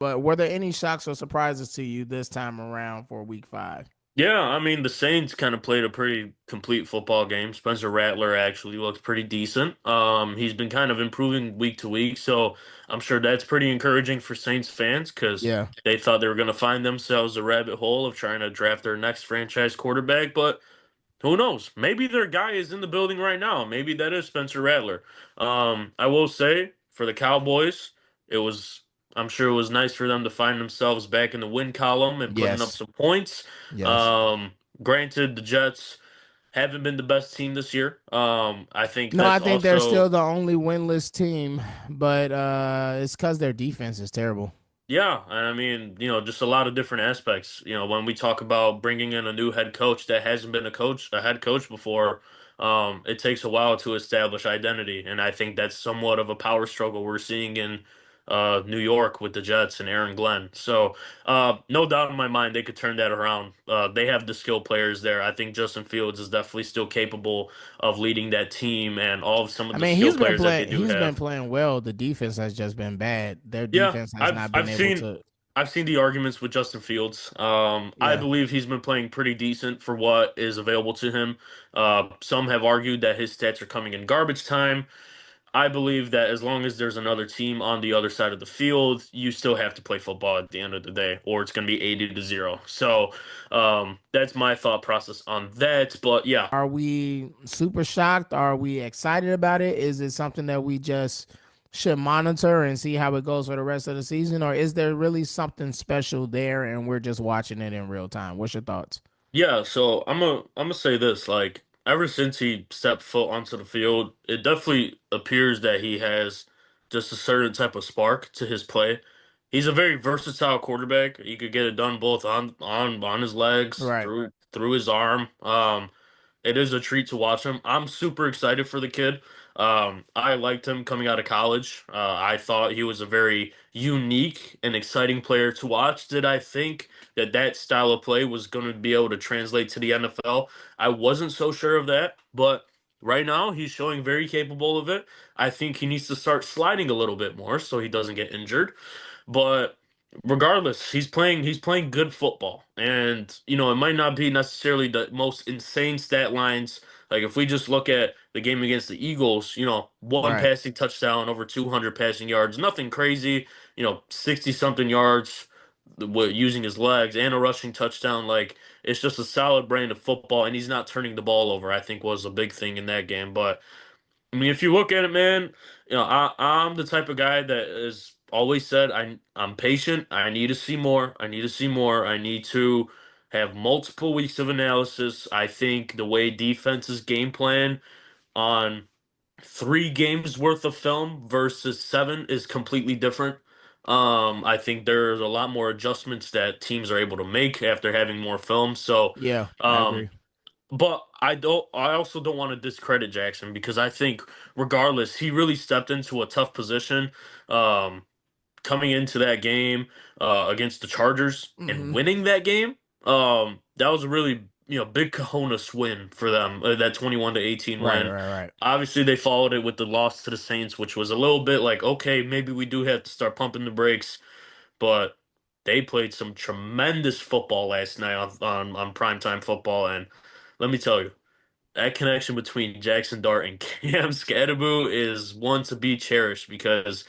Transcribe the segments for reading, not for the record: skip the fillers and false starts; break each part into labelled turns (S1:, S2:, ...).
S1: But were there any shocks or surprises to you this time around for week 5?
S2: Yeah, I mean the Saints kind of played a pretty complete football game. Spencer Rattler actually looked pretty decent. He's been kind of improving week to week, so I'm sure that's pretty encouraging for Saints fans because
S1: Yeah.
S2: they thought they were going to find themselves a rabbit hole of trying to draft their next franchise quarterback, but who knows? Maybe their guy is in the building right now. Maybe that is Spencer Rattler. I will say for the Cowboys, it was I'm sure it was nice for them to find themselves back in the win column and putting up
S1: Yes.
S2: some points.
S1: Yes.
S2: Um, Granted, the Jets haven't been the best team this year. I think
S1: No, I
S2: that's
S1: think they're still
S2: also
S1: the only winless team, but it's because their defense is terrible.
S2: yeah, and I mean, just a lot of different aspects. When we talk about bringing in a new head coach that hasn't been a head coach before, it takes a while to establish identity, and I think that's somewhat of a power struggle we're seeing in New York with the Jets and Aaron Glenn. So, no doubt in my mind they could turn that around. They have the skill players there. I think Justin Fields is definitely still capable of leading that team, and all of some
S1: I
S2: of the
S1: mean,
S2: skill players that they do
S1: he's been
S2: have.
S1: playing well. The defense has just been bad. Their
S2: Yeah,
S1: defense has
S2: I've
S1: not been
S2: I've
S1: able
S2: seen
S1: to.
S2: I've seen the arguments with Justin Fields. I
S1: Yeah.
S2: believe he's been playing pretty decent for what is available to him. Some have argued that his stats are coming in garbage time. I believe that as long as there's another team on the other side of the field, you still have to play football at the end of the day, or it's going to be 80-0. So that's my thought process on that. But yeah,
S1: Are we super shocked? Are we excited about it? Is it something that we just should monitor and see how it goes for the rest of the season? Or is there really something special there and we're just watching it in real time? What's your thoughts?
S2: yeah, so I'm gonna say this, like ever since he stepped foot onto the field, it definitely appears that he has just a certain type of spark to his play. He's a very versatile quarterback. He could get it done both on his legs,
S1: Right.
S2: through his arm. It is a treat to watch him. I'm super excited for the kid. I liked him coming out of college. I thought he was a very unique and exciting player to watch. Did I think that style of play was going to be able to translate to the NFL? I wasn't so sure of that, but right now he's showing very capable of it. I think he needs to start sliding a little bit more so he doesn't get injured. But regardless, he's playing good football. And it might not be necessarily the most insane stat lines. Like if we just look at the game against the Eagles, one
S1: Right.
S2: passing touchdown, over 200 passing yards, nothing crazy, 60 something yards using his legs and a rushing touchdown. Like it's just a solid brand of football, and he's not turning the ball over. I think was a big thing in that game. But I mean, if you look at it, man, I'm the type of guy that has always said I'm patient. I need to see more. I need to see more. I need to have multiple weeks of analysis. I think the way defenses game plan on 3 games worth of film versus 7 is completely different. I think there's a lot more adjustments that teams are able to make after having more film. So,
S1: Yeah, I
S2: um,
S1: agree.
S2: but I also don't want to discredit Jackson because I think regardless, he really stepped into a tough position um coming into that game against the Chargers and
S1: Hmm.
S2: winning that game. That was a really, big cojones win for them. That 21-18
S1: Right,
S2: win.
S1: right, right.
S2: Obviously they followed it with the loss to the Saints, which was a little bit like, okay, maybe we do have to start pumping the brakes, but they played some tremendous football last night on primetime football. And let me tell you, that connection between Jackson Dart and Cam Skadaboo is one to be cherished because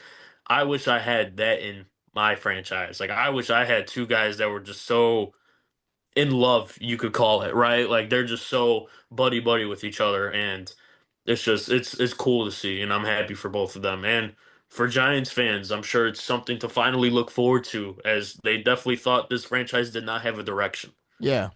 S2: I wish I had that in my franchise. Like I wish I had two guys that were just so in love, you could call it, right? Like they're just so buddy buddy with each other, and it's cool to see, and I'm happy for both of them. And for Giants fans, I'm sure it's something to finally look forward to, as they definitely thought this franchise did not have a direction.
S1: Yeah.